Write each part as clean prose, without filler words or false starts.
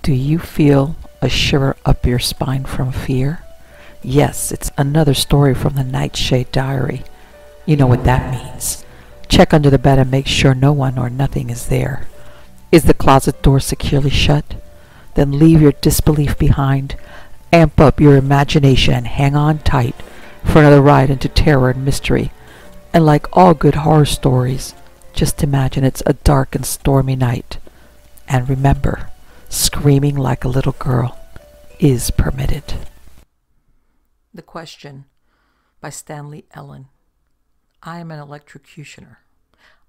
Do you feel a shiver up your spine from fear? Yes, it's another story from the Nightshade diary. You know what that means. Check under the bed and make sure no one or nothing is there. Is the closet door securely shut? Then leave your disbelief behind, amp up your imagination, and hang on tight for another ride into terror and mystery. And like all good horror stories, just imagine it's a dark and stormy night. And remember, screaming like a little girl is permitted. The Question by Stanley Ellin. I am an electrocutioner.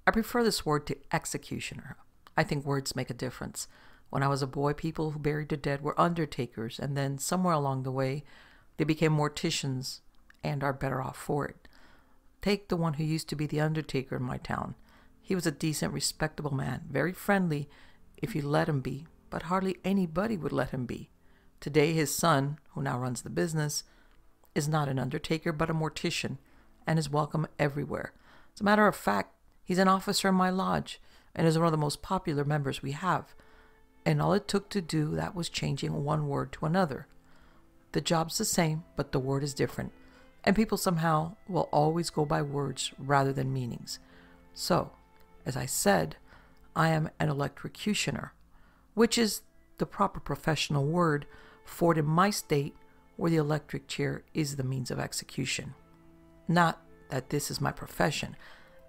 I prefer this word to executioner. I think words make a difference. When I was a boy, people who buried the dead were undertakers, and then somewhere along the way, they became morticians and are better off for it. Take the one who used to be the undertaker in my town. He was a decent, respectable man, very friendly if you let him be, but hardly anybody would let him be. Today, his son, who now runs the business, is not an undertaker but a mortician, and is welcome everywhere. As a matter of fact, he's an officer in my lodge, and is one of the most popular members we have. And all it took to do that was changing one word to another. The job's the same, but the word is different, and people somehow will always go by words rather than meanings. So, as I said, I am an electrocutioner, which is the proper professional word for it in my state, where the electric chair is the means of execution. Not that this is my profession.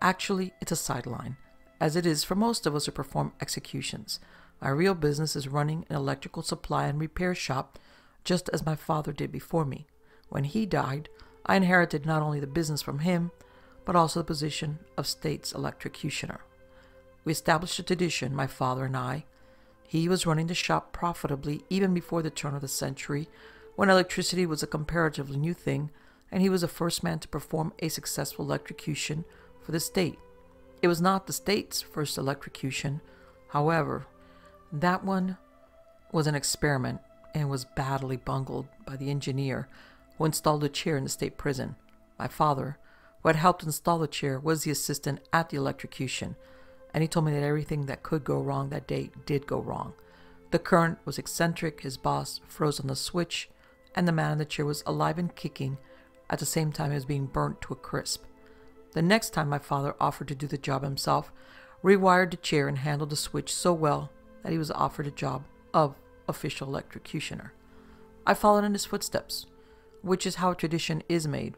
Actually, it's a sideline, as it is for most of us who perform executions. My real business is running an electrical supply and repair shop, just as my father did before me. When he died, I inherited not only the business from him, but also the position of state's electrocutioner. We established a tradition, my father and I. He was running the shop profitably even before the turn of the century, when electricity was a comparatively new thing, and he was the first man to perform a successful electrocution for the state. It was not the state's first electrocution, however. That one was an experiment and was badly bungled by the engineer who installed the chair in the state prison. My father, who had helped install the chair, was the assistant at the electrocution, and he told me that everything that could go wrong that day did go wrong. The current was eccentric, his boss froze on the switch, and the man in the chair was alive and kicking at the same time he was being burnt to a crisp. The next time my father offered to do the job himself, rewired the chair and handled the switch so well that he was offered a job of official electrocutioner. I followed in his footsteps, which is how tradition is made,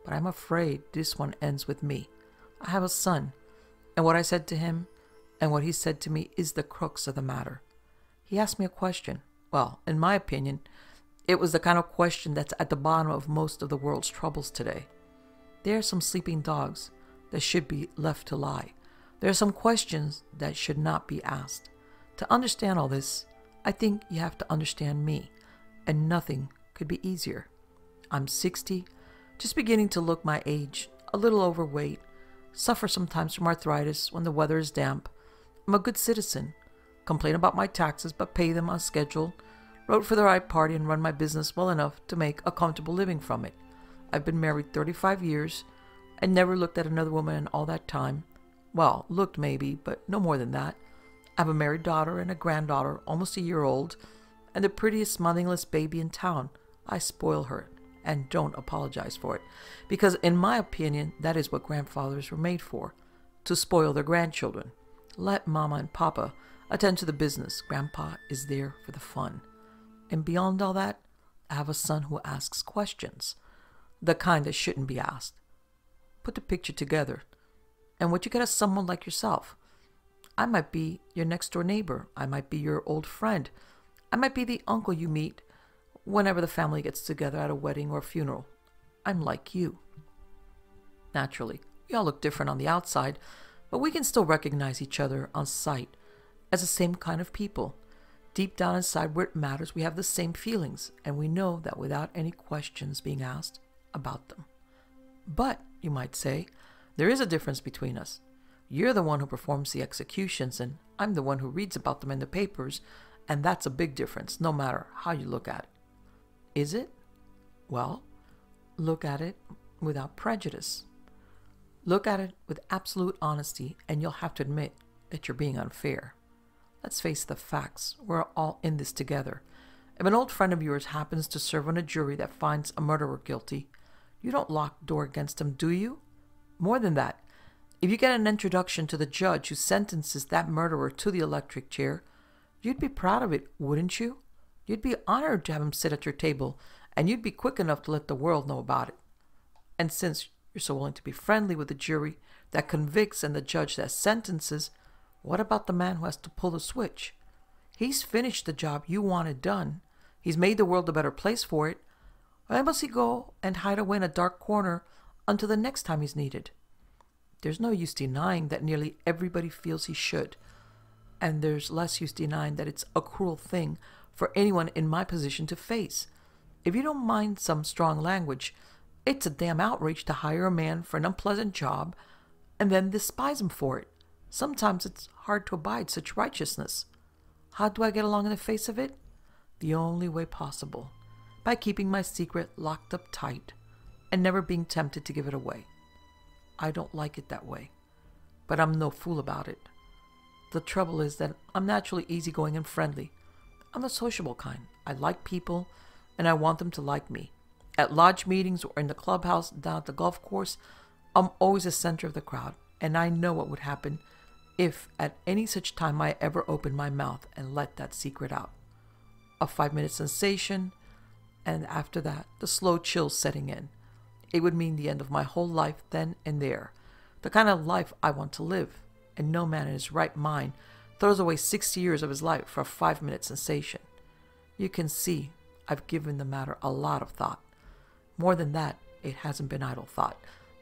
but I'm afraid this one ends with me. I have a son, and what I said to him and what he said to me is the crux of the matter. He asked me a question. Well, in my opinion, it was the kind of question that's at the bottom of most of the world's troubles today. There are some sleeping dogs that should be left to lie. There are some questions that should not be asked. To understand all this, I think you have to understand me, and nothing could be easier. I'm 60, just beginning to look my age, a little overweight, suffer sometimes from arthritis when the weather is damp. I'm a good citizen, complain about my taxes but pay them on schedule, wrote for the right party and run my business well enough to make a comfortable living from it. I've been married 35 years and never looked at another woman in all that time. Well, looked maybe, but no more than that. I have a married daughter and a granddaughter, almost a year old, and the prettiest motherless baby in town. I spoil her, and don't apologize for it, because in my opinion, that is what grandfathers were made for, to spoil their grandchildren. Let Mama and Papa attend to the business. Grandpa is there for the fun. And beyond all that, I have a son who asks questions, the kind that shouldn't be asked. Put the picture together, and what you get is someone like yourself. I might be your next door neighbor. I might be your old friend. I might be the uncle you meet whenever the family gets together at a wedding or funeral. I'm like you. Naturally, we all look different on the outside, but we can still recognize each other on sight as the same kind of people. Deep down inside where it matters, we have the same feelings, and we know that without any questions being asked about them. But, you might say, there is a difference between us. You're the one who performs the executions, and I'm the one who reads about them in the papers, and that's a big difference, no matter how you look at it. Is it? Well, look at it without prejudice. Look at it with absolute honesty, and you'll have to admit that you're being unfair. Let's face the facts. We're all in this together. If an old friend of yours happens to serve on a jury that finds a murderer guilty, you don't lock the door against him, do you? More than that, if you get an introduction to the judge who sentences that murderer to the electric chair, you'd be proud of it, wouldn't you? You'd be honored to have him sit at your table, and you'd be quick enough to let the world know about it. And since you're so willing to be friendly with the jury that convicts and the judge that sentences, what about the man who has to pull the switch? He's finished the job you wanted done. He's made the world a better place for it. Why must he go and hide away in a dark corner until the next time he's needed? There's no use denying that nearly everybody feels he should. And there's less use denying that it's a cruel thing for anyone in my position to face. If you don't mind some strong language, it's a damn outrage to hire a man for an unpleasant job and then despise him for it. Sometimes it's hard to abide such righteousness. How do I get along in the face of it? The only way possible. By keeping my secret locked up tight and never being tempted to give it away. I don't like it that way, but I'm no fool about it. The trouble is that I'm naturally easygoing and friendly. I'm the sociable kind. I like people, and I want them to like me. At lodge meetings or in the clubhouse down at the golf course, I'm always the center of the crowd, and I know what would happen if at any such time I ever opened my mouth and let that secret out. A 5-minute sensation, and after that, the slow chill setting in. It would mean the end of my whole life then and there, the kind of life I want to live, and no man in his right mind throws away 60 years of his life for a 5-minute sensation. You can see I've given the matter a lot of thought. More than that, it hasn't been idle thought.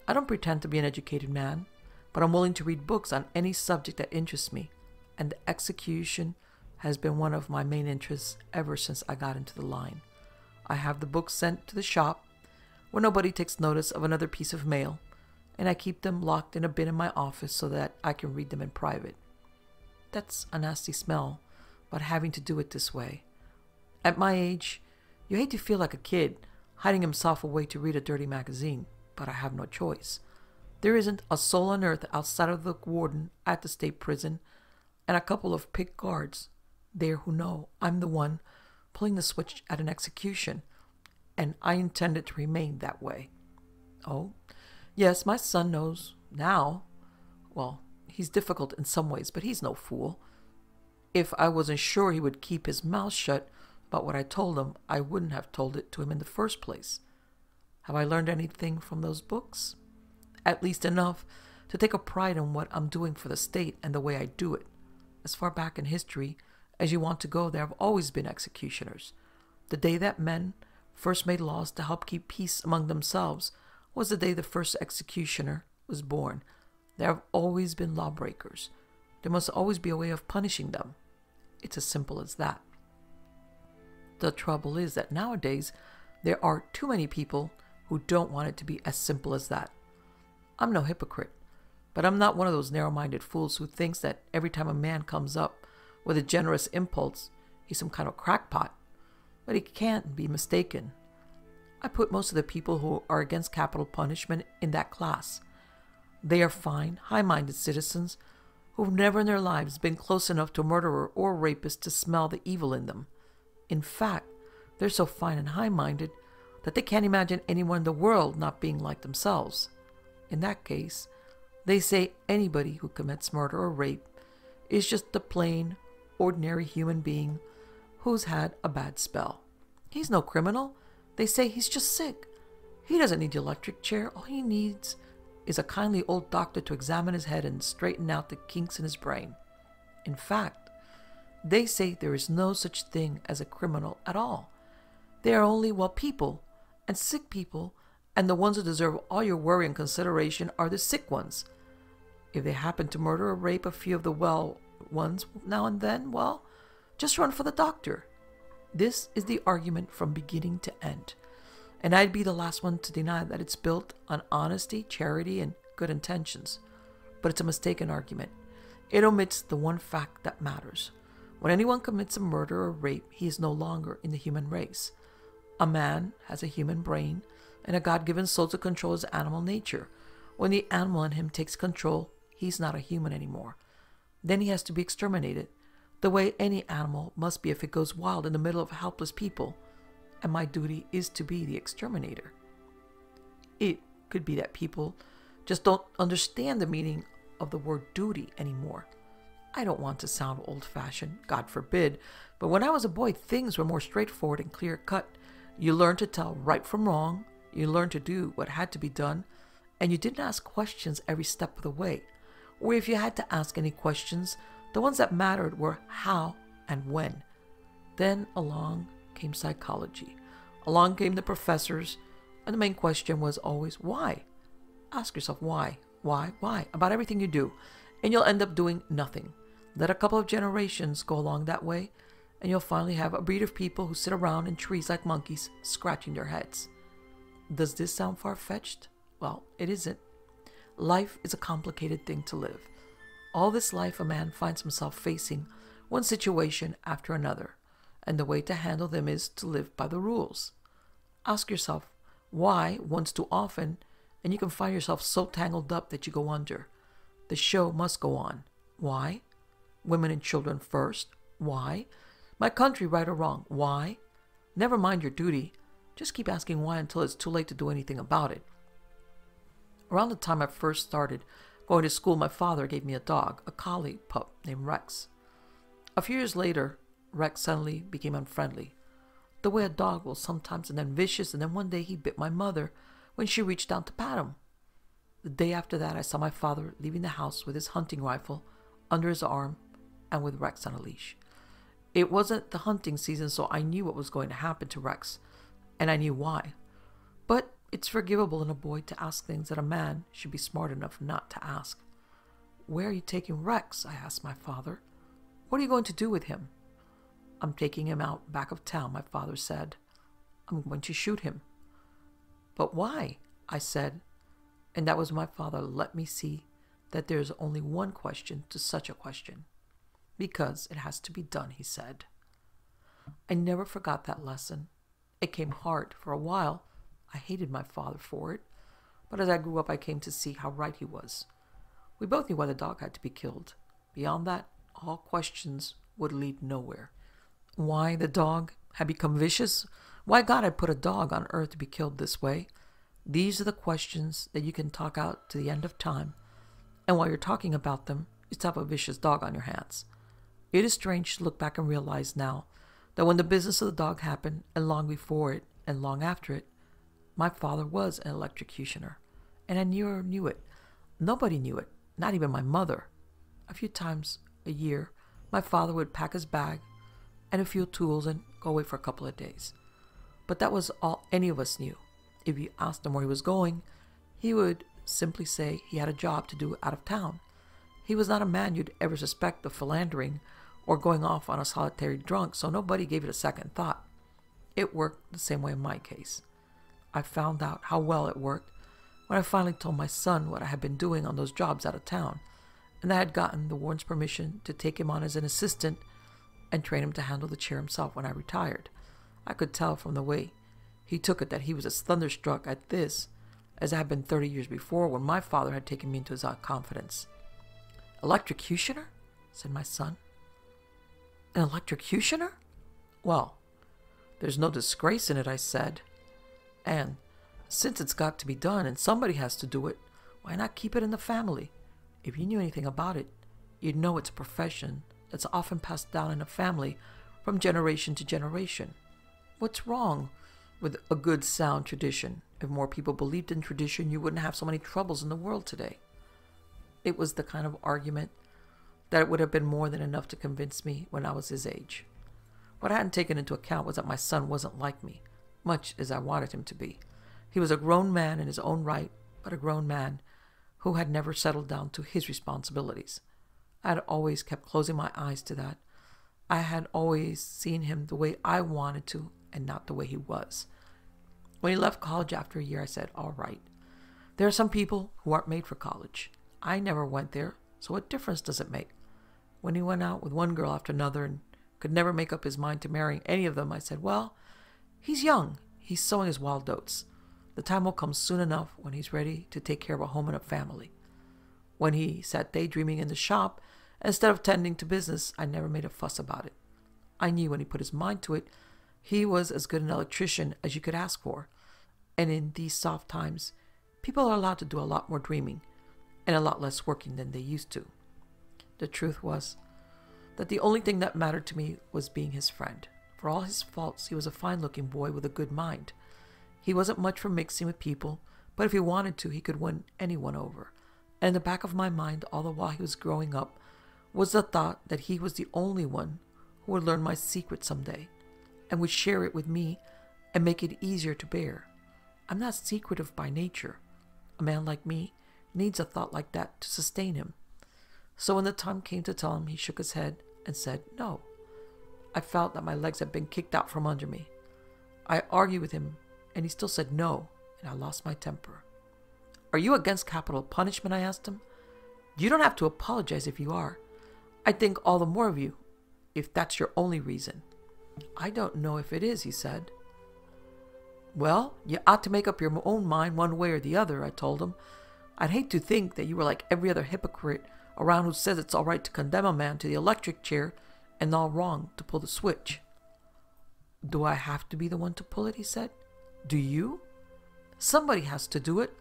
I don't pretend to be an educated man, but I'm willing to read books on any subject that interests me, and the execution has been one of my main interests ever since I got into the line. I have the books sent to the shop where nobody takes notice of another piece of mail, and I keep them locked in a bin in my office so that I can read them in private. That's a nasty smell, but having to do it this way. At my age, you hate to feel like a kid hiding himself away to read a dirty magazine, but I have no choice. There isn't a soul on earth outside of the warden at the state prison and a couple of picked guards there who know I'm the one pulling the switch at an execution, and I intend it to remain that way. Oh, yes, my son knows now. Well, he's difficult in some ways, but he's no fool. If I wasn't sure he would keep his mouth shut about what I told him, I wouldn't have told it to him in the first place. Have I learned anything from those books? At least enough to take a pride in what I'm doing for the state and the way I do it. As far back in history as you want to go, there have always been executioners. The day that men first made laws to help keep peace among themselves was the day the first executioner was born. There have always been lawbreakers. There must always be a way of punishing them. It's as simple as that. The trouble is that nowadays there are too many people who don't want it to be as simple as that. I'm no hypocrite, but I'm not one of those narrow-minded fools who thinks that every time a man comes up with a generous impulse, he's some kind of crackpot. But he can't be mistaken. I put most of the people who are against capital punishment in that class. They are fine, high-minded citizens who've never in their lives been close enough to a murderer or a rapist to smell the evil in them. In fact, they're so fine and high-minded that they can't imagine anyone in the world not being like themselves. In that case, they say anybody who commits murder or rape is just a plain, ordinary human being who's had a bad spell. He's no criminal. They say he's just sick. He doesn't need the electric chair. All he needs is a kindly old doctor to examine his head and straighten out the kinks in his brain. In fact, they say there is no such thing as a criminal at all. They are only well people, and sick people, and the ones who deserve all your worry and consideration are the sick ones. If they happen to murder or rape a few of the well ones now and then, well, just run for the doctor. This is the argument from beginning to end, and I'd be the last one to deny that it's built on honesty, charity, and good intentions. But it's a mistaken argument. It omits the one fact that matters. When anyone commits a murder or rape, he is no longer in the human race. A man has a human brain and a God-given soul to control his animal nature. When the animal in him takes control, he's not a human anymore. Then he has to be exterminated. the way any animal must be if it goes wild in the middle of helpless people, and my duty is to be the exterminator. It could be that people just don't understand the meaning of the word duty anymore. I don't want to sound old-fashioned, God forbid, but when I was a boy, things were more straightforward and clear-cut. You learned to tell right from wrong, you learned to do what had to be done, and you didn't ask questions every step of the way. Or if you had to ask any questions, the ones that mattered were how and when. Then along came psychology. Along came the professors, and the main question was always why. Ask yourself why, about everything you do, and you'll end up doing nothing. Let a couple of generations go along that way, and you'll finally have a breed of people who sit around in trees like monkeys, scratching their heads. Does this sound far-fetched? Well, it isn't. Life is a complicated thing to live. All this life a man finds himself facing one situation after another, and the way to handle them is to live by the rules. Ask yourself why once too often, and you can find yourself so tangled up that you go under. The show must go on. Why? Women and children first. Why? My country, right or wrong. Why? Never mind your duty. Just keep asking why until it's too late to do anything about it. Around the time I first started going to school, my father gave me a dog, a collie pup named Rex. A few years later, Rex suddenly became unfriendly. The way a dog will sometimes, and then vicious, and then one day he bit my mother when she reached down to pat him. The day after that, I saw my father leaving the house with his hunting rifle under his arm and with Rex on a leash. It wasn't the hunting season, so I knew what was going to happen to Rex, and I knew why. But it's forgivable in a boy to ask things that a man should be smart enough not to ask. Where are you taking Rex? I asked my father. What are you going to do with him? I'm taking him out back of town, my father said. I'm going to shoot him. But why? I said, and that was when my father let me see that there is only one question to such a question. Because it has to be done, he said. I never forgot that lesson. It came hard. For a while, I hated my father for it, but as I grew up, I came to see how right he was. We both knew why the dog had to be killed. Beyond that, all questions would lead nowhere. Why the dog had become vicious? Why God had put a dog on earth to be killed this way? These are the questions that you can talk out to the end of time, and while you're talking about them, you still have a vicious dog on your hands. It is strange to look back and realize now that when the business of the dog happened, and long before it, and long after it, my father was an electrocutioner, and I never knew it. Nobody knew it, not even my mother. A few times a year, my father would pack his bag and a few tools and go away for a couple of days. But that was all any of us knew. If you asked him where he was going, he would simply say he had a job to do out of town. He was not a man you'd ever suspect of philandering or going off on a solitary drunk, so nobody gave it a second thought. It worked the same way in my case. I found out how well it worked when I finally told my son what I had been doing on those jobs out of town, and I had gotten the warden's permission to take him on as an assistant and train him to handle the chair himself when I retired. I could tell from the way he took it that he was as thunderstruck at this as I had been 30 years before when my father had taken me into his confidence. Electrocutioner? Said my son. An electrocutioner? Well, there's no disgrace in it, I said. And since it's got to be done and somebody has to do it, why not keep it in the family? If you knew anything about it, you'd know it's a profession that's often passed down in a family from generation to generation. What's wrong with a good, sound tradition? If more people believed in tradition, you wouldn't have so many troubles in the world today. It was the kind of argument that would have been more than enough to convince me when I was his age. What I hadn't taken into account was that my son wasn't like me, much as I wanted him to be. He was a grown man in his own right, but a grown man who had never settled down to his responsibilities. I had always kept closing my eyes to that. I had always seen him the way I wanted to and not the way he was. When he left college after a year, I said, all right. There are some people who aren't made for college. I never went there, so what difference does it make? When he went out with one girl after another and could never make up his mind to marrying any of them, I said, well, he's young. He's sowing his wild oats. The time will come soon enough when he's ready to take care of a home and a family. When he sat daydreaming in the shop Instead of tending to business, I never made a fuss about it. I knew when he put his mind to it, he was as good an electrician as you could ask for. And in these soft times, people are allowed to do a lot more dreaming and a lot less working than they used to. The truth was that the only thing that mattered to me was being his friend. For all his faults, he was a fine-looking boy with a good mind. He wasn't much for mixing with people, but if he wanted to, he could win anyone over. And in the back of my mind, all the while he was growing up, was the thought that he was the only one who would learn my secret someday, and would share it with me and make it easier to bear. I'm not secretive by nature. A man like me needs a thought like that to sustain him. So when the time came to tell him, he shook his head and said no. I felt that my legs had been kicked out from under me. I argued with him, and he still said no, and I lost my temper. Are you against capital punishment? I asked him. You don't have to apologize if you are. I think all the more of you, if that's your only reason. I don't know if it is, he said. Well, you ought to make up your own mind one way or the other, I told him. I'd hate to think that you were like every other hypocrite around who says it's all right to condemn a man to the electric chair and all wrong to pull the switch. Do I have to be the one to pull it, he said. Do you? Somebody has to do it.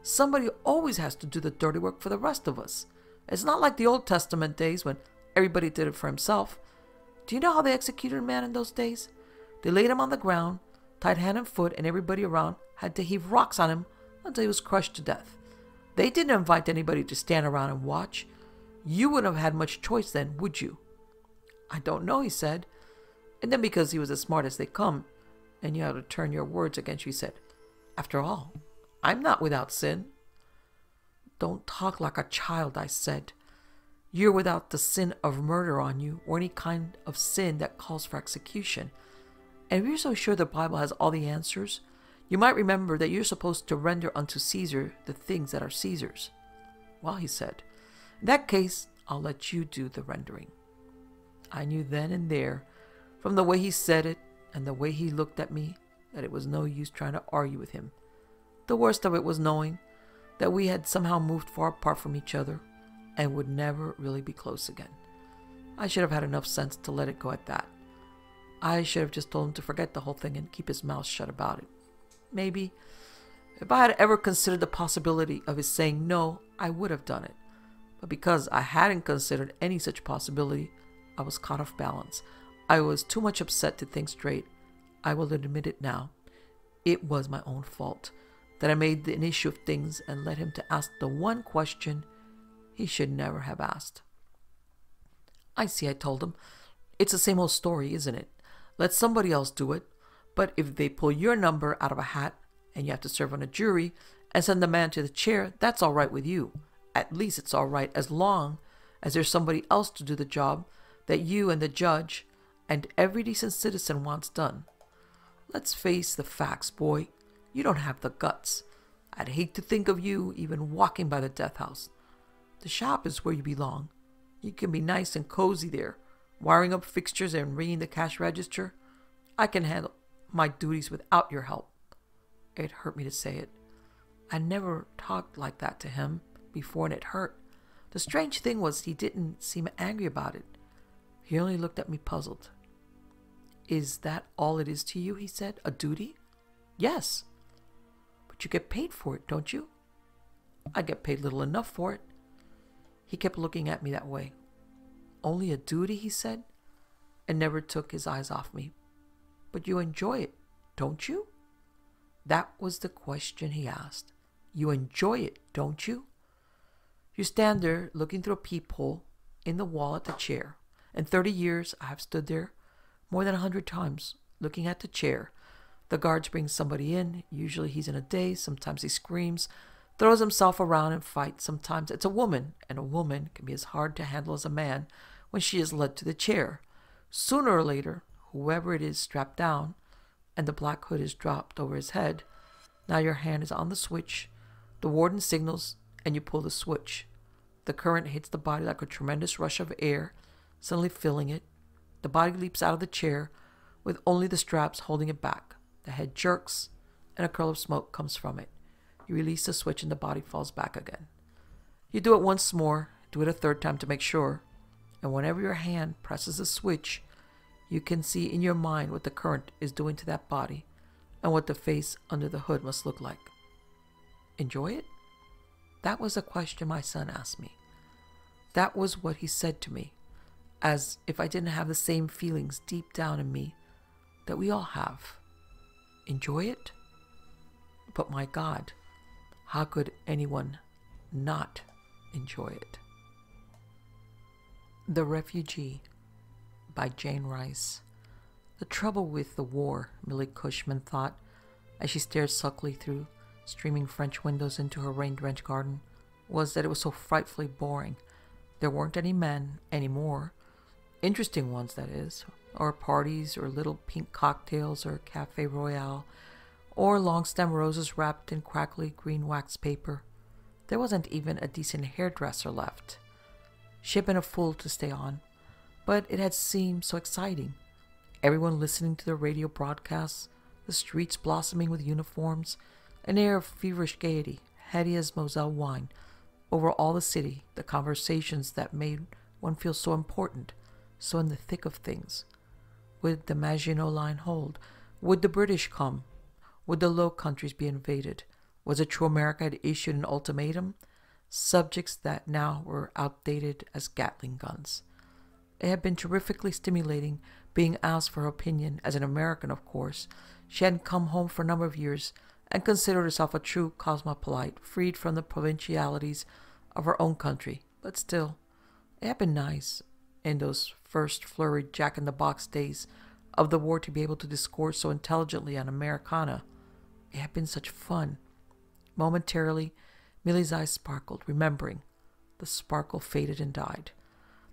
Somebody always has to do the dirty work for the rest of us. It's not like the Old Testament days when everybody did it for himself. Do you know how they executed a man in those days? They laid him on the ground, tied hand and foot, and everybody around had to heave rocks on him until he was crushed to death. They didn't invite anybody to stand around and watch. You wouldn't have had much choice then, would you? I don't know, he said. And then because he was as smart as they come, and you had to turn your words against you, he said, after all, I'm not without sin. Don't talk like a child, I said. You're without the sin of murder on you, or any kind of sin that calls for execution. And if you're so sure the Bible has all the answers, you might remember that you're supposed to render unto Caesar the things that are Caesar's. Well, he said, in that case, I'll let you do the rendering. I knew then and there, from the way he said it and the way he looked at me, that it was no use trying to argue with him. The worst of it was knowing that we had somehow moved far apart from each other and would never really be close again. I should have had enough sense to let it go at that. I should have just told him to forget the whole thing and keep his mouth shut about it. Maybe, if I had ever considered the possibility of his saying no, I would have done it. But because I hadn't considered any such possibility, I was caught off balance. I was too much upset to think straight. I will admit it now. It was my own fault that I made an issue of things and led him to ask the one question he should never have asked. I see, I told him. It's the same old story, isn't it? Let somebody else do it. But if they pull your number out of a hat and you have to serve on a jury and send the man to the chair, that's all right with you. At least it's all right as long as there's somebody else to do the job that you and the judge and every decent citizen wants done. Let's face the facts, boy. You don't have the guts. I'd hate to think of you even walking by the death house. The shop is where you belong. You can be nice and cozy there, wiring up fixtures and ringing the cash register. I can handle my duties without your help. It hurt me to say it. I never talked like that to him before, and it hurt. The strange thing was he didn't seem angry about it. He only looked at me puzzled. Is that all it is to you, he said, a duty? Yes. But you get paid for it, don't you? I get paid little enough for it. He kept looking at me that way. Only a duty, he said, and never took his eyes off me. But you enjoy it, don't you? That was the question he asked. You enjoy it, don't you? You stand there looking through a peephole in the wall at the chair. In 30 years, I have stood there more than 100 times looking at the chair. The guards bring somebody in. Usually he's in a daze. Sometimes he screams, throws himself around and fights. Sometimes it's a woman, and a woman can be as hard to handle as a man when she is led to the chair. Sooner or later, whoever it is strapped down, and the black hood is dropped over his head. Now your hand is on the switch. The warden signals, and you pull the switch. The current hits the body like a tremendous rush of air, suddenly filling it. The body leaps out of the chair, with only the straps holding it back. The head jerks, and a curl of smoke comes from it. You release the switch, and the body falls back again. You do it once more, do it a third time to make sure, And whenever your hand presses a switch, you can see in your mind what the current is doing to that body and what the face under the hood must look like. Enjoy it? That was a question my son asked me. That was what he said to me, as if I didn't have the same feelings deep down in me that we all have. Enjoy it? But my God, how could anyone not enjoy it? The Refugee by Jane Rice. The trouble with the war, Millie Cushman thought, as she stared sulkily through streaming French windows into her rain-drenched garden, was that it was so frightfully boring. There weren't any men anymore. Interesting ones, that is, or parties, or little pink cocktails, or Café Royale, or long-stem roses wrapped in crackly green wax paper. There wasn't even a decent hairdresser left. She had been a fool to stay on, but it had seemed so exciting. Everyone listening to the radio broadcasts, the streets blossoming with uniforms, an air of feverish gaiety, heady as Moselle wine, over all the city, the conversations that made one feel so important, so in the thick of things. Would the Maginot Line hold? Would the British come? Would the Low Countries be invaded? Was it true America had issued an ultimatum? Subjects that now were outdated as Gatling guns. It had been terrifically stimulating being asked for her opinion. As an American, of course, she hadn't come home for a number of years and considered herself a true cosmopolite, freed from the provincialities of her own country. But still, it had been nice, in those first flurried jack-in-the-box days of the war, to be able to discourse so intelligently on Americana. It had been such fun. Momentarily, Millie's eyes sparkled, remembering. The sparkle faded and died.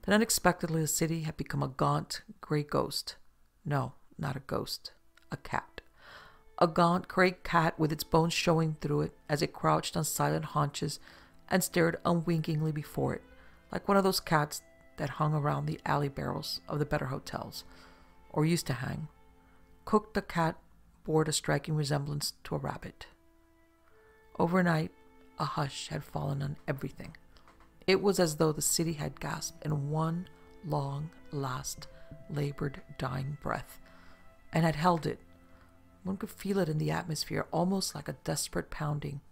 Then unexpectedly the city had become a gaunt, gray ghost. No, not a ghost. A cat. A gaunt, gray cat with its bones showing through it as it crouched on silent haunches and stared unwinkingly before it, like one of those cats that hung around the alley barrels of the better hotels, or used to hang. Cook the cat bore a striking resemblance to a rabbit. Overnight, a hush had fallen on everything. It was as though the city had gasped in one long, last, labored, dying breath, and had held it. One could feel it in the atmosphere, almost like a desperate pounding.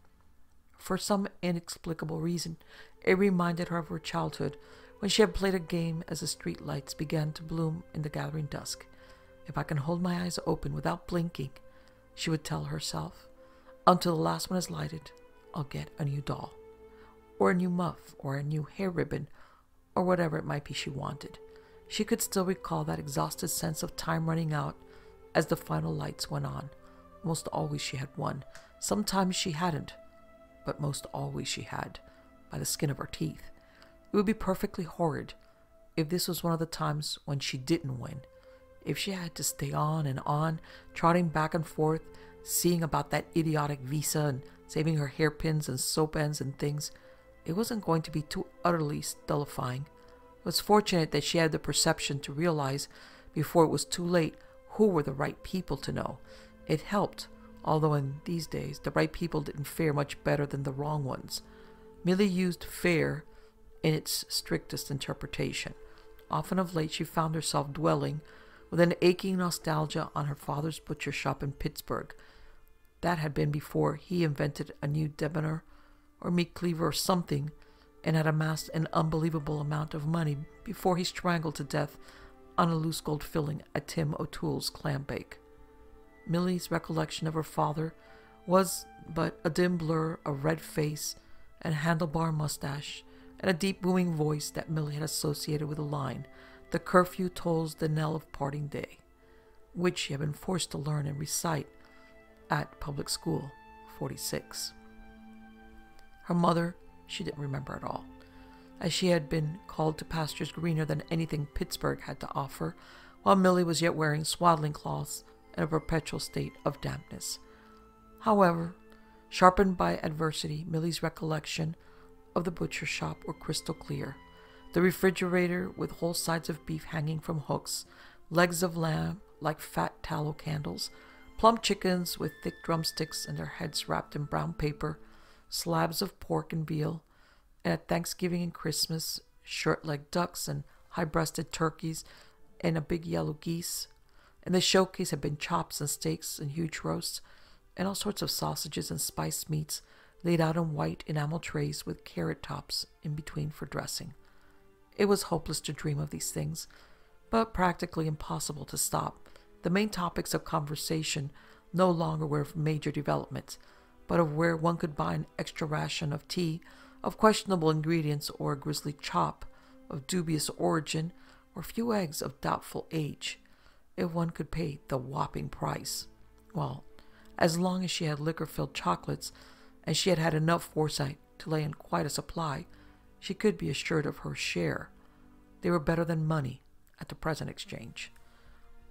For some inexplicable reason, it reminded her of her childhood, when she had played a game as the street lights began to bloom in the gathering dusk. If I can hold my eyes open without blinking, she would tell herself, until the last one is lighted, I'll get a new doll, or a new muff, or a new hair ribbon, or whatever it might be she wanted. She could still recall that exhausted sense of time running out as the final lights went on. Most always she had won. Sometimes she hadn't, but most always she had, by the skin of her teeth. It would be perfectly horrid if this was one of the times when she didn't win. If she had to stay on, trotting back and forth, seeing about that idiotic visa and saving her hairpins and soap ends and things, it wasn't going to be too utterly stultifying. It was fortunate that she had the perception to realize, before it was too late, who were the right people to know. It helped, although in these days the right people didn't fare much better than the wrong ones. Millie used fair in its strictest interpretation. Often of late she found herself dwelling with an aching nostalgia on her father's butcher shop in Pittsburgh. That had been before he invented a new debonair or meat cleaver or something, and had amassed an unbelievable amount of money before he strangled to death on a loose gold filling at Tim O'Toole's clam bake. Millie's recollection of her father was but a dim blur of red face and handlebar mustache, and a deep booming voice that Millie had associated with the line, "The curfew tolls the knell of parting day," which she had been forced to learn and recite at public school, 46. Her mother she didn't remember at all, as she had been called to pastures greener than anything Pittsburgh had to offer, while Millie was yet wearing swaddling cloths in a perpetual state of dampness. However, sharpened by adversity, Millie's recollection of the butcher shop were crystal clear. The refrigerator with whole sides of beef hanging from hooks, legs of lamb like fat tallow candles, plump chickens with thick drumsticks and their heads wrapped in brown paper, slabs of pork and veal, and at Thanksgiving and Christmas, short-legged ducks and high-breasted turkeys and a big yellow geese. In the showcase had been chops and steaks and huge roasts, and all sorts of sausages and spiced meats laid out in white enamel trays with carrot tops in between for dressing. It was hopeless to dream of these things, but practically impossible to stop. The main topics of conversation no longer were of major developments, but of where one could buy an extra ration of tea, of questionable ingredients or a grisly chop, of dubious origin, or a few eggs of doubtful age, if one could pay the whopping price. Well, as long as she had liquor-filled chocolates, and she had had enough foresight to lay in quite a supply, she could be assured of her share. They were better than money at the present exchange.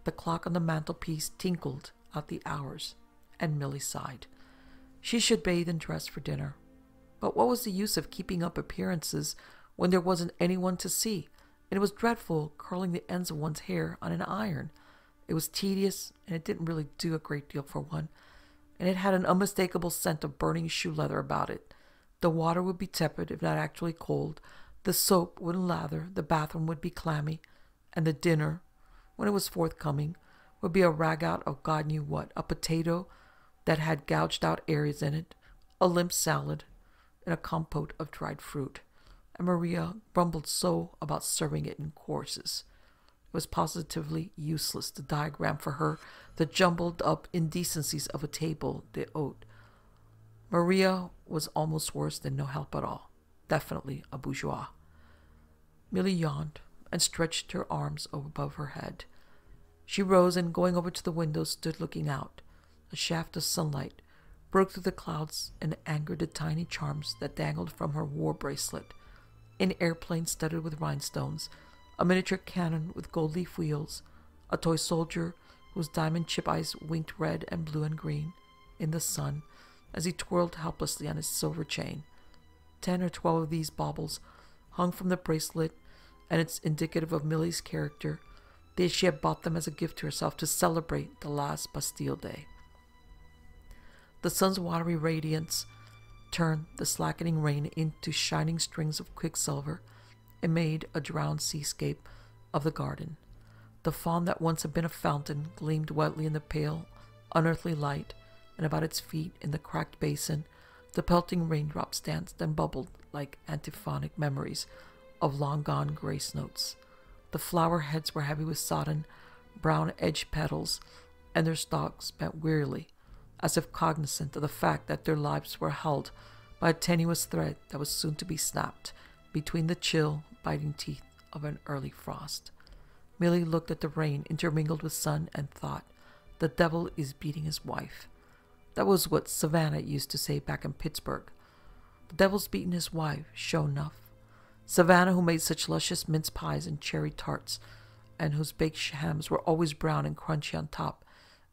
The clock on the mantelpiece tinkled out the hours, and Millie sighed. She should bathe and dress for dinner. But what was the use of keeping up appearances when there wasn't anyone to see, and it was dreadful curling the ends of one's hair on an iron. It was tedious, and it didn't really do a great deal for one, and it had an unmistakable scent of burning shoe leather about it. The water would be tepid, if not actually cold, the soap wouldn't lather, the bathroom would be clammy, and the dinner, when it was forthcoming, would be a ragout of God knew what, a potato that had gouged out areas in it, a limp salad, and a compote of dried fruit. And Maria grumbled so about serving it in courses. It was positively useless to diagram for her the jumbled-up indecencies of a table d'hôte. Maria was almost worse than no help at all, definitely a bourgeois. Millie yawned and stretched her arms above her head. She rose and, going over to the window, stood looking out. A shaft of sunlight broke through the clouds and angered the tiny charms that dangled from her war bracelet. An airplane studded with rhinestones, a miniature cannon with gold leaf wheels, a toy soldier whose diamond chip eyes winked red and blue and green in the sun as he twirled helplessly on his silver chain. 10 or 12 of these baubles hung from the bracelet, and it's indicative of Millie's character that she had bought them as a gift to herself to celebrate the last Bastille Day. The sun's watery radiance turned the slackening rain into shining strings of quicksilver and made a drowned seascape of the garden. The fawn that once had been a fountain gleamed wetly in the pale, unearthly light, and about its feet in the cracked basin the pelting raindrops danced and bubbled like antiphonic memories of long-gone grace notes. The flower heads were heavy with sodden, brown-edged petals, and their stalks bent wearily, as if cognizant of the fact that their lives were held by a tenuous thread that was soon to be snapped between the chill, biting teeth of an early frost. Millie looked at the rain intermingled with sun and thought, "The devil is beating his wife." That was what Savannah used to say back in Pittsburgh. The devil's beating his wife, sure enough. Savannah, who made such luscious mince pies and cherry tarts, and whose baked hams were always brown and crunchy on top,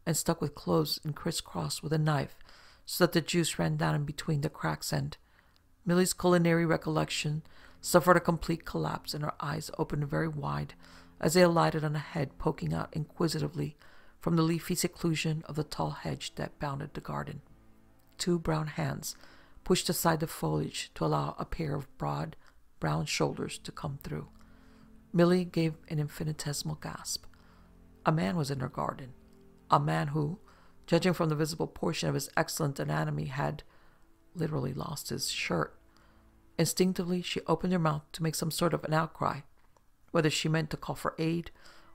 and stuck with cloves and crisscrossed with a knife, so that the juice ran down in between the cracks, and Millie's culinary recollection suffered a complete collapse, and her eyes opened very wide as they alighted on a head poking out inquisitively from the leafy seclusion of the tall hedge that bounded the garden. 2 brown hands pushed aside the foliage to allow a pair of broad, brown shoulders to come through. Millie gave an infinitesimal gasp. A man was in her garden. A man who, judging from the visible portion of his excellent anatomy, had literally lost his shirt. Instinctively, she opened her mouth to make some sort of an outcry. Whether she meant to call for aid,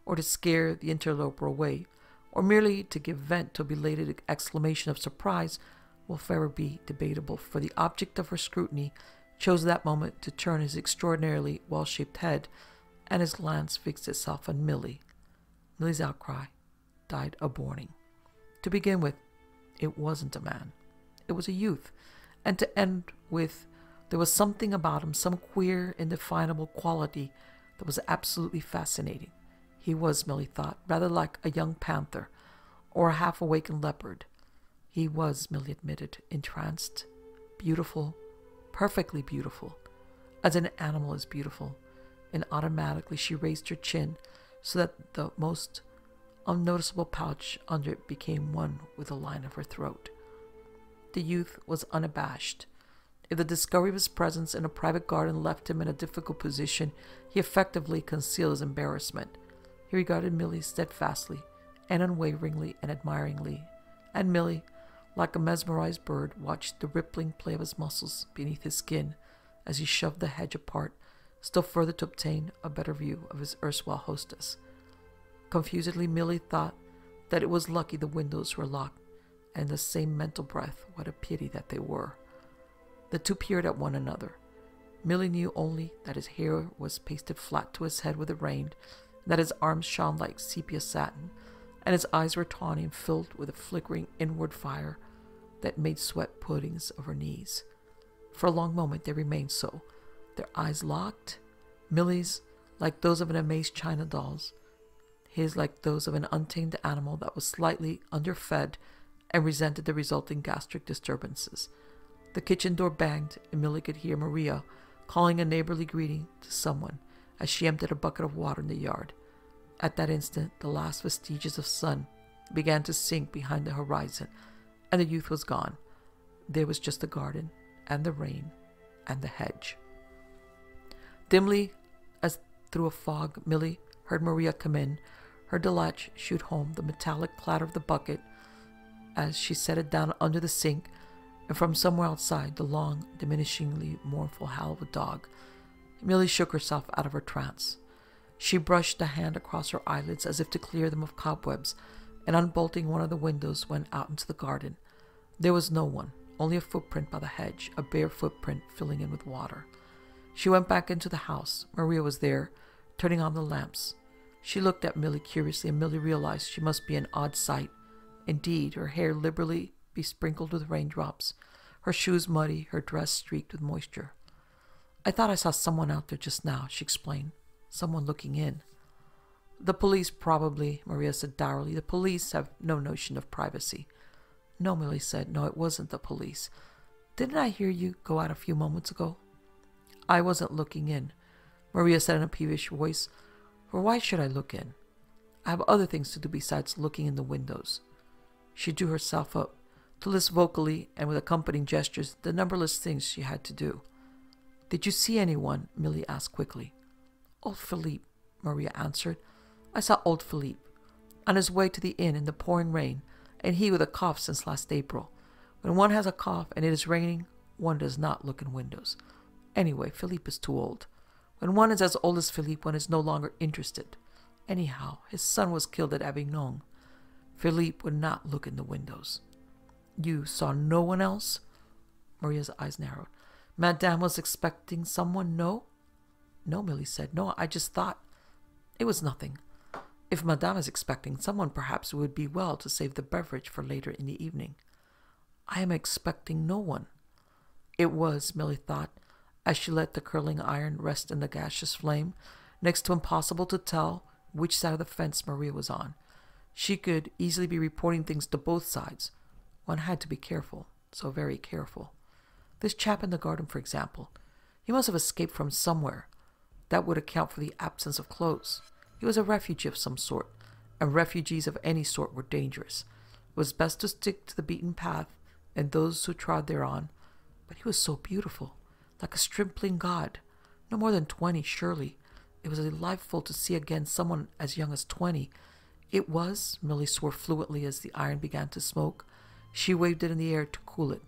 or to scare the interloper away, or merely to give vent to a belated exclamation of surprise, will forever be debatable, for the object of her scrutiny chose that moment to turn his extraordinarily well-shaped head, and his glance fixed itself on Millie. Millie's outcry died a borning. To begin with, it wasn't a man. It was a youth, and to end with, there was something about him, some queer, indefinable quality that was absolutely fascinating. He was, Millie thought, rather like a young panther or a half-awakened leopard. He was, Millie admitted, entranced, beautiful, perfectly beautiful, as an animal is beautiful, and automatically she raised her chin so that the most unnoticeable pouch under it became one with the line of her throat. The youth was unabashed, If the discovery of his presence in a private garden left him in a difficult position, he effectively concealed his embarrassment. He regarded Millie steadfastly and unwaveringly and admiringly, and Millie, like a mesmerized bird, watched the rippling play of his muscles beneath his skin as he shoved the hedge apart, still further to obtain a better view of his erstwhile hostess. Confusedly, Millie thought that it was lucky the windows were locked, and in the same mental breath, what a pity that they were. The two peered at one another. Millie knew only that his hair was pasted flat to his head with the rain, and that his arms shone like sepia satin, and his eyes were tawny and filled with a flickering inward fire that made sweat puddings of her knees. For a long moment they remained so, their eyes locked, Millie's like those of an amazed china doll's, his like those of an untamed animal that was slightly underfed and resented the resulting gastric disturbances. The kitchen door banged, and Millie could hear Maria calling a neighborly greeting to someone as she emptied a bucket of water in the yard. At that instant, the last vestiges of sun began to sink behind the horizon, and the youth was gone. There was just the garden, and the rain, and the hedge. Dimly, as through a fog, Millie heard Maria come in, heard the latch shoot home, the metallic clatter of the bucket as she set it down under the sink, and from somewhere outside the long, diminishingly mournful howl of a dog. Millie shook herself out of her trance. She brushed a hand across her eyelids as if to clear them of cobwebs, and unbolting one of the windows went out into the garden. There was no one, only a footprint by the hedge, a bare footprint filling in with water. She went back into the house. Maria was there, turning on the lamps. She looked at Millie curiously, and Millie realized she must be an odd sight. Indeed, her hair liberally besprinkled with raindrops, her shoes muddy, her dress streaked with moisture. "I thought I saw someone out there just now," she explained. "Someone looking in." "The police, probably," Maria said dourly. "The police have no notion of privacy." "No," Millie said. "No, it wasn't the police. Didn't I hear you go out a few moments ago?" "I wasn't looking in," Maria said in a peevish voice. "For why should I look in? I have other things to do besides looking in the windows." She drew herself up to list vocally and with accompanying gestures the numberless things she had to do. "Did you see anyone?" Millie asked quickly. "Old Philippe," Maria answered. "I saw old Philippe on his way to the inn in the pouring rain, and he with a cough since last April. When one has a cough and it is raining, one does not look in windows. Anyway, Philippe is too old. When one is as old as Philippe, one is no longer interested. Anyhow, his son was killed at Avignon. Philippe would not look in the windows." "You saw no one else?" Maria's eyes narrowed. "Madame was expecting someone, no?" "No," Millie said. "No, I just thought it was nothing. If Madame is expecting someone, perhaps it would be well to save the beverage for later in the evening." "I am expecting no one." It was, Millie thought, as she let the curling iron rest in the gaseous flame, next to impossible to tell which side of the fence Maria was on. She could easily be reporting things to both sides. One had to be careful, so very careful. This chap in the garden, for example. He must have escaped from somewhere. That would account for the absence of clothes. He was a refugee of some sort, and refugees of any sort were dangerous. It was best to stick to the beaten path and those who trod thereon. But he was so beautiful, like a stripling god. No more than 20, surely. It was delightful to see again someone as young as 20. It was, Millie swore fluently as the iron began to smoke. She waved it in the air to cool it,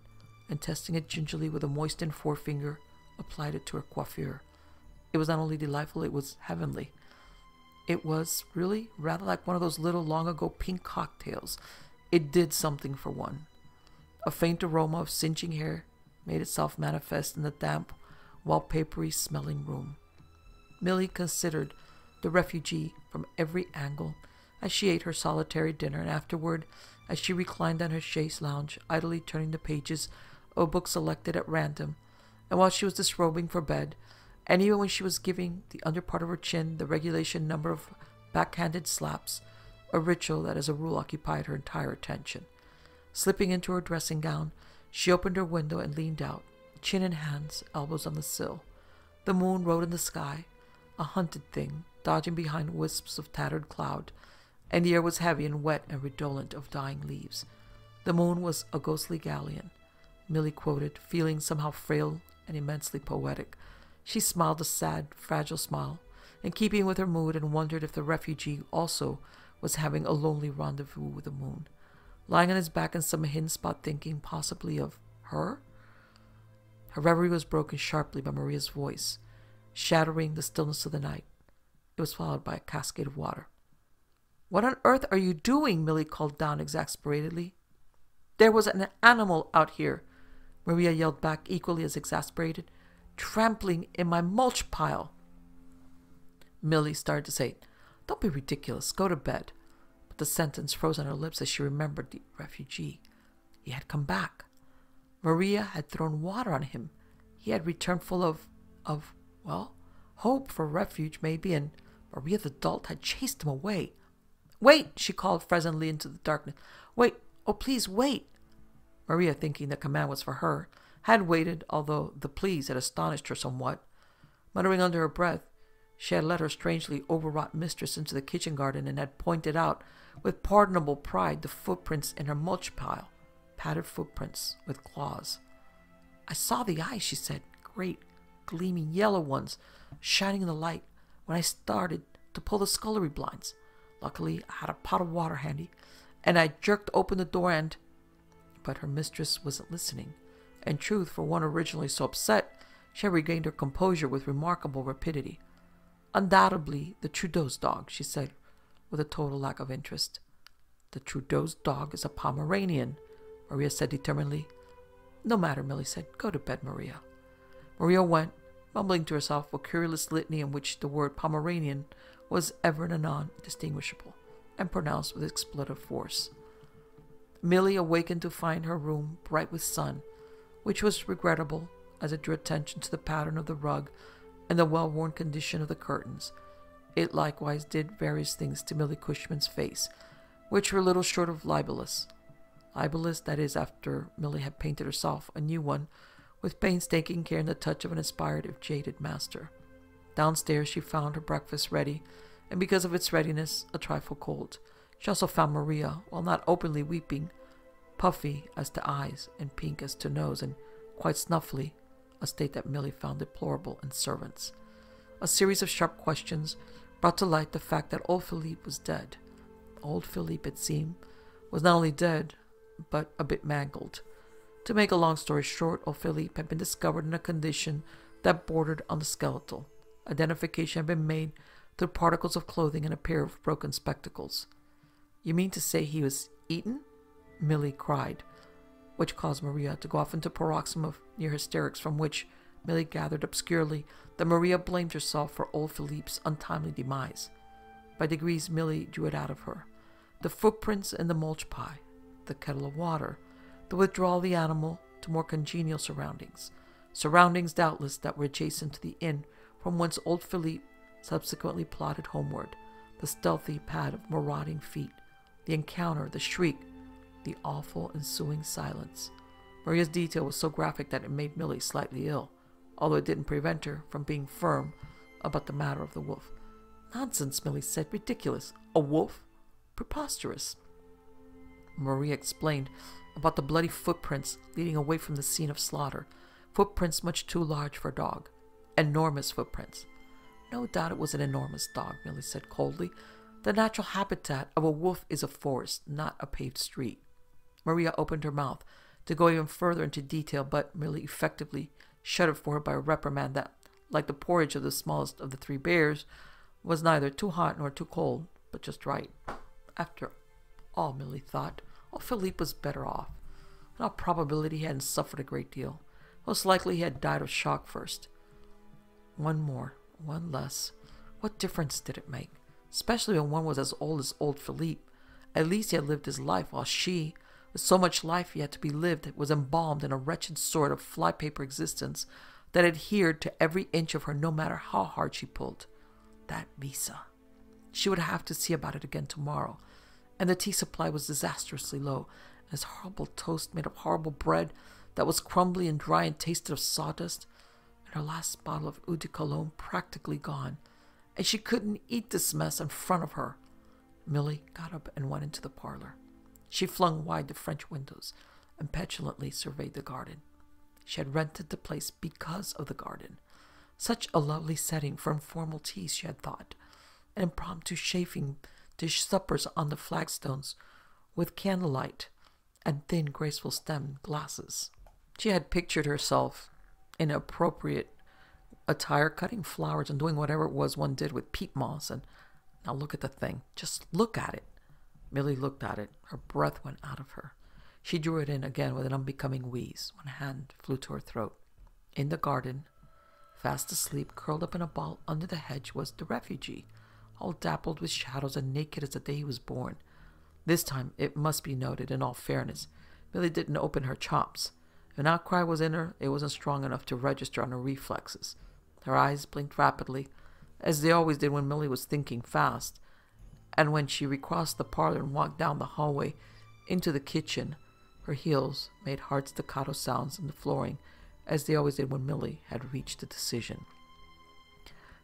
and testing it gingerly with a moistened forefinger, applied it to her coiffure. It was not only delightful, it was heavenly. It was really rather like one of those little long-ago pink cocktails. It did something for one. A faint aroma of singeing hair made itself manifest in the damp, wallpapery-smelling room. Millie considered the refugee from every angle as she ate her solitary dinner, and afterward, as she reclined on her chaise lounge, idly turning the pages of a book selected at random, and while she was disrobing for bed, and even when she was giving the under part of her chin the regulation number of backhanded slaps, a ritual that as a rule occupied her entire attention. Slipping into her dressing gown, she opened her window and leaned out, chin in hands, elbows on the sill. The moon rode in the sky, a hunted thing, dodging behind wisps of tattered cloud, and the air was heavy and wet and redolent of dying leaves. The moon was a ghostly galleon. Millie quoted, feeling somehow frail and immensely poetic. She smiled a sad, fragile smile, in keeping with her mood, and wondered if the refugee also was having a lonely rendezvous with the moon, lying on his back in some hidden spot thinking possibly of her. Her reverie was broken sharply by Maria's voice, shattering the stillness of the night. It was followed by a cascade of water. "What on earth are you doing?" Millie called down exasperatedly. "There was an animal out here," Maria yelled back, equally as exasperated, "trampling in my mulch pile." Millie started to say, "Don't be ridiculous, go to bed." But the sentence froze on her lips as she remembered the refugee. He had come back. Maria had thrown water on him. He had returned full of, well, hope for refuge maybe, and Maria the dolt had chased him away. "Wait!" she called frenziedly into the darkness. "Wait! Oh, please, wait!" Maria, thinking the command was for her, had waited, although the pleas had astonished her somewhat. Muttering under her breath, she had led her strangely overwrought mistress into the kitchen garden and had pointed out with pardonable pride the footprints in her mulch pile, padded footprints with claws. "I saw the eyes," she said, "great, gleaming yellow ones, shining in the light, when I started to pull the scullery blinds. Luckily, I had a pot of water handy, and I jerked open the door and—" But her mistress wasn't listening. In truth, for one originally so upset, she had regained her composure with remarkable rapidity. "Undoubtedly the Trudeau's dog," she said, with a total lack of interest. "The Trudeau's dog is a Pomeranian," Maria said determinedly. "No matter," Millie said. "Go to bed, Maria." Maria went, mumbling to herself a curious litany in which the word Pomeranian was ever and anon distinguishable, and pronounced with expletive force. Millie awakened to find her room bright with sun, which was regrettable, as it drew attention to the pattern of the rug and the well-worn condition of the curtains. It likewise did various things to Millie Cushman's face, which were little short of libelous. Libelous, that is, after Millie had painted herself a new one, with painstaking care and the touch of an inspired if jaded master. Downstairs she found her breakfast ready, and because of its readiness, a trifle cold. She also found Maria, while not openly weeping, puffy as to eyes and pink as to nose, and quite snuffly, a state that Millie found deplorable in servants. A series of sharp questions brought to light the fact that old Philippe was dead. Old Philippe, it seemed, was not only dead, but a bit mangled. To make a long story short, old Philippe had been discovered in a condition that bordered on the skeletal. Identification had been made through particles of clothing and a pair of broken spectacles. "You mean to say he was eaten?" Millie cried, which caused Maria to go off into a paroxysm of near hysterics, from which Millie gathered obscurely that Maria blamed herself for old Philippe's untimely demise. By degrees Millie drew it out of her. The footprints in the mulch pile, the kettle of water, the withdrawal of the animal to more congenial surroundings. Surroundings, doubtless, that were adjacent to the inn from whence old Philippe subsequently plodded homeward. The stealthy pad of marauding feet, the encounter, the shriek, the awful ensuing silence. Maria's detail was so graphic that it made Millie slightly ill, although it didn't prevent her from being firm about the matter of the wolf. "Nonsense," Millie said. "Ridiculous. A wolf? Preposterous." Maria explained about the bloody footprints leading away from the scene of slaughter. Footprints much too large for a dog. Enormous footprints. "No doubt it was an enormous dog," Millie said coldly. "The natural habitat of a wolf is a forest, not a paved street." Maria opened her mouth to go even further into detail, but Millie effectively shut it for her by a reprimand that, like the porridge of the smallest of the three bears, was neither too hot nor too cold, but just right. After all, Millie thought, old Philippe was better off. In all probability he hadn't suffered a great deal. Most likely he had died of shock first. One more, one less. What difference did it make? Especially when one was as old as old Philippe. At least he had lived his life, while she, with so much life yet to be lived, was embalmed in a wretched sort of flypaper existence that adhered to every inch of her no matter how hard she pulled. That visa. She would have to see about it again tomorrow, and the tea supply was disastrously low, and his horrible toast made of horrible bread that was crumbly and dry and tasted of sawdust, and her last bottle of eau de cologne practically gone, and she couldn't eat this mess in front of her. Millie got up and went into the parlor. She flung wide the French windows and petulantly surveyed the garden. She had rented the place because of the garden. Such a lovely setting for informal teas, she had thought, and impromptu chafing dish suppers on the flagstones with candlelight and thin, graceful stemmed glasses. She had pictured herself in appropriate attire, cutting flowers and doing whatever it was one did with peat moss. And now look at the thing. Just look at it. Millie looked at it. Her breath went out of her. She drew it in again with an unbecoming wheeze. One hand flew to her throat. In the garden, fast asleep, curled up in a ball under the hedge, was the refugee, all dappled with shadows and naked as the day he was born. This time, it must be noted, in all fairness, Millie didn't open her chops. If an outcry was in her, it wasn't strong enough to register on her reflexes. Her eyes blinked rapidly, as they always did when Millie was thinking fast, and when she recrossed the parlor and walked down the hallway into the kitchen, her heels made hard staccato sounds on the flooring, as they always did when Millie had reached a decision.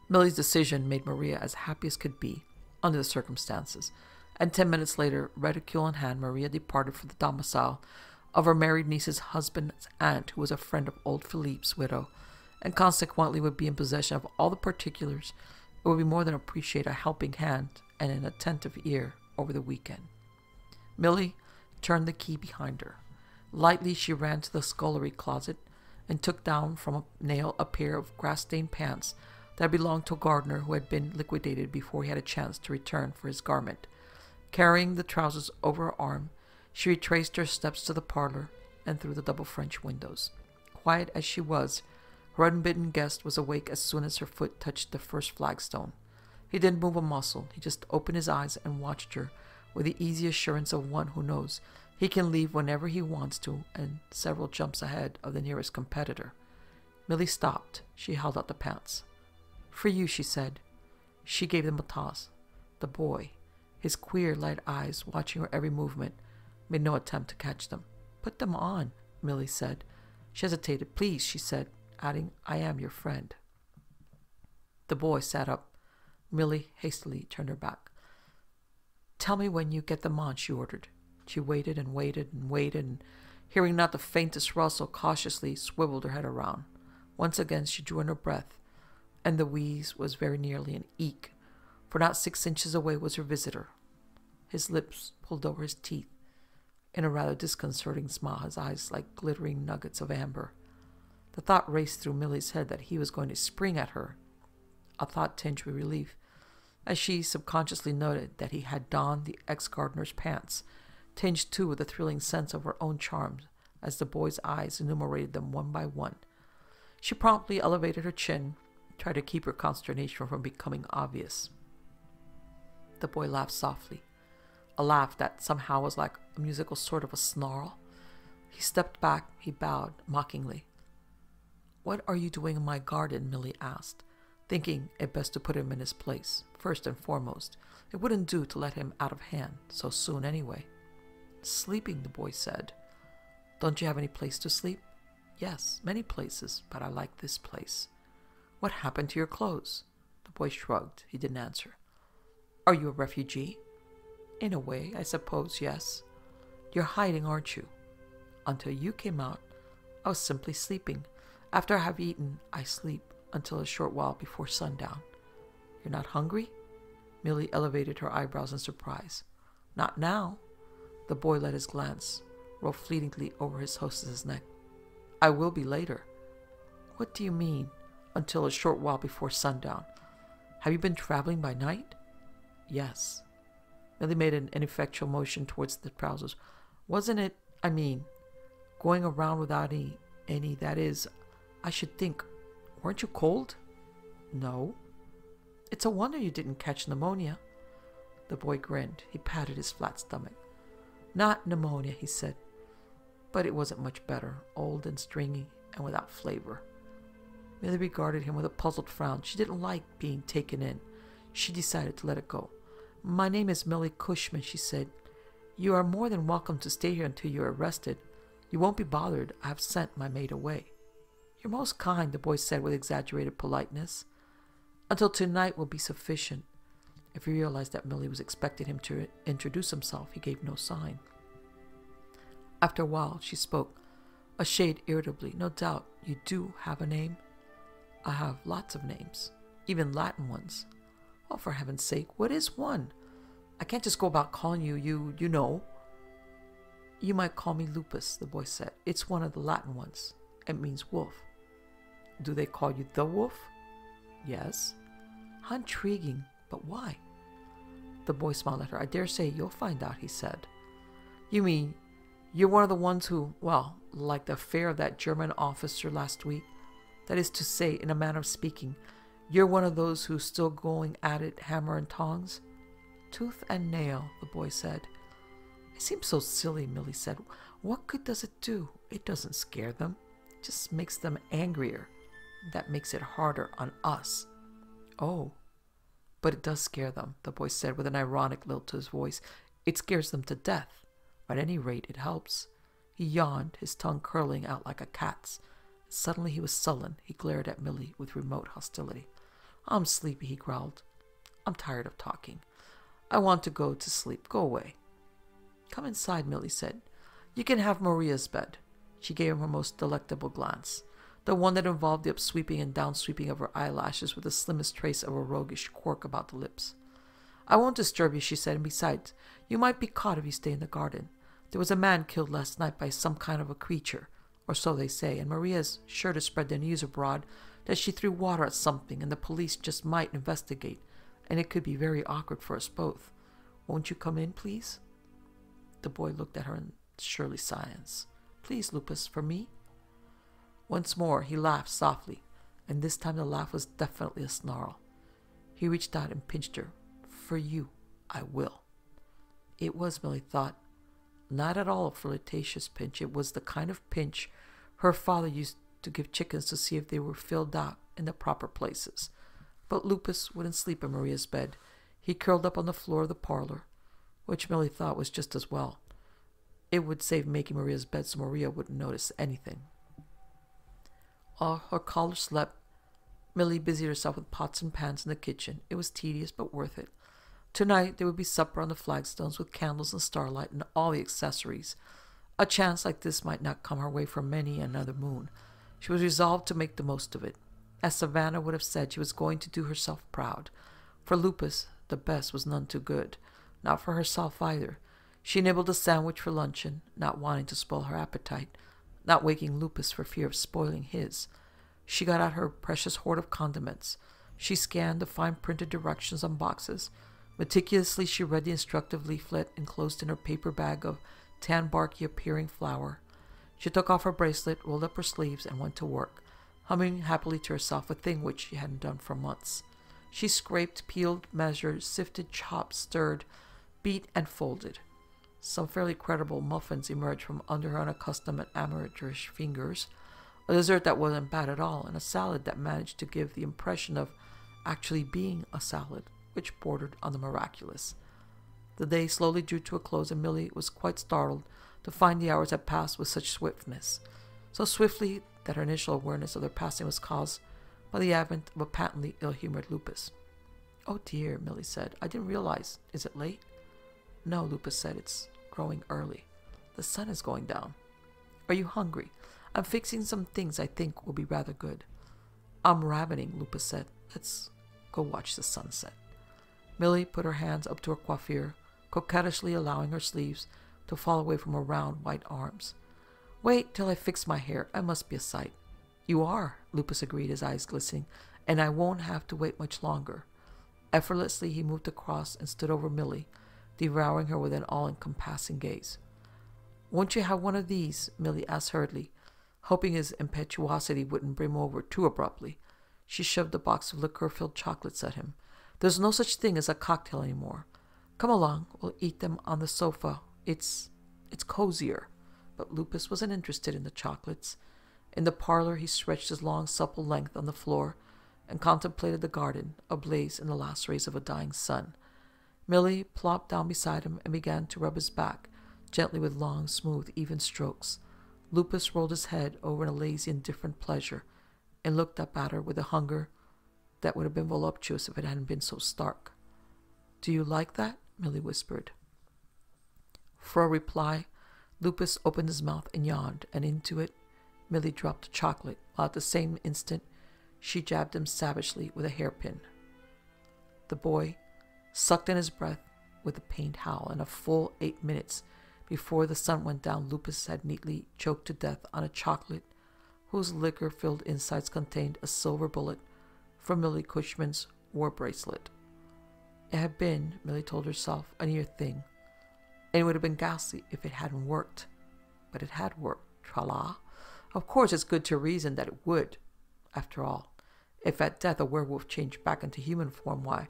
Millie's decision made Maria as happy as could be, under the circumstances, and 10 minutes later, reticule in hand, Maria departed for the domicile of her married niece's husband's aunt, who was a friend of old Philippe's widow, and consequently would be in possession of all the particulars. It would be more than appreciate a helping hand and an attentive ear over the weekend. Millie turned the key behind her. Lightly she ran to the scullery closet and took down from a nail a pair of grass-stained pants that belonged to a gardener who had been liquidated before he had a chance to return for his garment. Carrying the trousers over her arm, she retraced her steps to the parlor and through the double French windows. Quiet as she was, her unbidden guest was awake as soon as her foot touched the first flagstone. He didn't move a muscle. He just opened his eyes and watched her with the easy assurance of one who knows he can leave whenever he wants to and several jumps ahead of the nearest competitor. Millie stopped. She held out the pants. "For you," she said. She gave them a toss. The boy, his queer light eyes watching her every movement, made no attempt to catch them. "Put them on," Millie said. She hesitated. "Please," she said, adding, "I am your friend." The boy sat up. Millie hastily turned her back. "Tell me when you get them on," she ordered. She waited and waited and waited, and hearing not the faintest rustle, cautiously swiveled her head around. Once again she drew in her breath, and the wheeze was very nearly an eek, for not 6 inches away was her visitor. His lips pulled over his teeth in a rather disconcerting smile, his eyes like glittering nuggets of amber. The thought raced through Millie's head that he was going to spring at her, a thought tinged with relief, as she subconsciously noted that he had donned the ex-gardener's pants, tinged too with a thrilling sense of her own charms as the boy's eyes enumerated them one by one. She promptly elevated her chin, tried to keep her consternation from becoming obvious. The boy laughed softly, a laugh that somehow was like a musical sort of a snarl. He stepped back, he bowed mockingly. "What are you doing in my garden?" Millie asked, thinking it best to put him in his place. First and foremost, it wouldn't do to let him out of hand so soon anyway. "Sleeping," the boy said. "Don't you have any place to sleep?" "Yes, many places, but I like this place." "What happened to your clothes?" The boy shrugged. He didn't answer. "Are you a refugee?" "In a way, I suppose, yes." "You're hiding, aren't you?" "Until you came out, I was simply sleeping. After I have eaten, I sleep until a short while before sundown." "You're not hungry?" Millie elevated her eyebrows in surprise. "Not now." The boy let his glance roll fleetingly over his hostess's neck. "I will be later." "What do you mean, until a short while before sundown? Have you been traveling by night?" "Yes." Millie made an ineffectual motion towards the trousers. "Wasn't it, going around without any, that is, I should think, weren't you cold?" "No." "It's a wonder you didn't catch pneumonia." The boy grinned. He patted his flat stomach. "Not pneumonia," he said, but it wasn't much better, old and stringy and without flavor. Millie regarded him with a puzzled frown. She didn't like being taken in. She decided to let it go. "My name is Millie Cushman," she said. "You are more than welcome to stay here until you are arrested. You won't be bothered. I have sent my maid away." "You're most kind," the boy said with exaggerated politeness. "Until tonight will be sufficient." If he realized that Millie was expecting him to introduce himself, he gave no sign. After a while, she spoke, a shade irritably. "No doubt you do have a name?" "I have lots of names, even Latin ones." "Oh, for heaven's sake, what is one? I can't just go about calling you know." "You might call me Lupus," the boy said. "It's one of the Latin ones. It means wolf." "Do they call you the wolf?" "Yes." "How intriguing. But why?" The boy smiled at her. "I dare say you'll find out," he said. "You mean you're one of the ones who, well, like the affair of that German officer last week? That is to say, in a manner of speaking, you're one of those who's still going at it hammer and tongs?" "Tooth and nail," the boy said. "It seems so silly," Millie said. "What good does it do? It doesn't scare them. It just makes them angrier. That makes it harder on us." "Oh, but it does scare them," the boy said with an ironic lilt to his voice. "It scares them to death. At any rate, it helps." He yawned, his tongue curling out like a cat's. Suddenly he was sullen. He glared at Millie with remote hostility. "I'm sleepy," he growled. "I'm tired of talking. I want to go to sleep. Go away." "Come inside," Millie said. "You can have Maria's bed." She gave him her most delectable glance, the one that involved the upsweeping and downsweeping of her eyelashes with the slimmest trace of a roguish quirk about the lips. "I won't disturb you," she said, "and besides, you might be caught if you stay in the garden. There was a man killed last night by some kind of a creature, or so they say, and Maria's sure to spread the news abroad that she threw water at something, and the police just might investigate, and it could be very awkward for us both. Won't you come in, please?" The boy looked at her in surly silence. "Please, Lupus, for me?" Once more he laughed softly, and this time the laugh was definitely a snarl. He reached out and pinched her. "For you, I will." It was, Millie thought, not at all a flirtatious pinch. It was the kind of pinch her father used to give chickens to see if they were filled out in the proper places. But Lupus wouldn't sleep in Maria's bed. He curled up on the floor of the parlor, which Millie thought was just as well. It would save making Maria's bed so Maria wouldn't notice anything. While her caller slept, Millie busied herself with pots and pans in the kitchen. It was tedious, but worth it. Tonight there would be supper on the flagstones with candles and starlight and all the accessories. A chance like this might not come her way for many another moon. She was resolved to make the most of it. As Savannah would have said, she was going to do herself proud. For Lupus, the best was none too good. Not for herself either. She nibbled a sandwich for luncheon, not wanting to spoil her appetite, not waking Lupus for fear of spoiling his. She got out her precious hoard of condiments. She scanned the fine printed directions on boxes. Meticulously she read the instructive leaflet enclosed in her paper bag of tan-barky appearing flour. She took off her bracelet, rolled up her sleeves, and went to work, humming happily to herself, a thing which she hadn't done for months. She scraped, peeled, measured, sifted, chopped, stirred, beat, and folded. Some fairly credible muffins emerged from under her unaccustomed and amateurish fingers, a dessert that wasn't bad at all, and a salad that managed to give the impression of actually being a salad, which bordered on the miraculous. The day slowly drew to a close, and Millie was quite startled to find the hours had passed with such swiftness, so swiftly that her initial awareness of their passing was caused by the advent of a patently ill-humored Lupus. "Oh dear," Millie said, "I didn't realize. Is it late?" "No," Lupus said, "it's growing early. The sun is going down." "Are you hungry? I'm fixing some things I think will be rather good." "I'm ravening," Lupus said. "Let's go watch the sunset." Millie put her hands up to her coiffure, coquettishly allowing her sleeves to fall away from her round white arms. "Wait till I fix my hair. I must be a sight." "You are," Lupus agreed, his eyes glistening, "and I won't have to wait much longer." Effortlessly he moved across and stood over Millie, devouring her with an all-encompassing gaze. "Won't you have one of these?" Millie asked hurriedly, hoping his impetuosity wouldn't brim over too abruptly. She shoved a box of liqueur-filled chocolates at him. "There's no such thing as a cocktail anymore. Come along, we'll eat them on the sofa. It's cozier." But Lupus wasn't interested in the chocolates. In the parlor he stretched his long, supple length on the floor and contemplated the garden, ablaze in the last rays of a dying sun. Millie plopped down beside him and began to rub his back, gently with long, smooth, even strokes. Lupus rolled his head over in a lazy, indifferent pleasure and looked up at her with a hunger that would have been voluptuous if it hadn't been so stark. "Do you like that?" Millie whispered. For a reply, Lupus opened his mouth and yawned, and into it Millie dropped the chocolate, while at the same instant she jabbed him savagely with a hairpin. The boy sucked in his breath with a pained howl, and a full 8 minutes before the sun went down, Lupus had neatly choked to death on a chocolate whose liquor-filled insides contained a silver bullet from Millie Cushman's war bracelet. It had been, Millie told herself, a near thing, and it would have been ghastly if it hadn't worked. But it had worked, tra-la. Of course, it's good to reason that it would. After all, if at death a werewolf changed back into human form, why,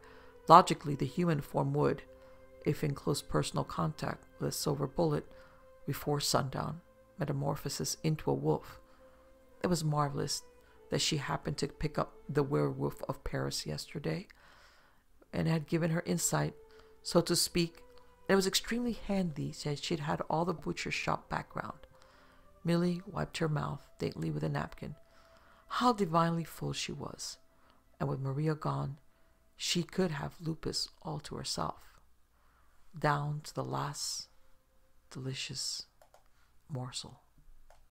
logically the human form would, if in close personal contact with a silver bullet before sundown, metamorphosis into a wolf. It was marvelous that she happened to pick up the werewolf of Paris yesterday, and had given her insight, so to speak. It was extremely handy that she'd had all the butcher shop background. Millie wiped her mouth daintily with a napkin. How divinely full she was, and with Maria gone, she could have Lupus all to herself, down to the last delicious morsel.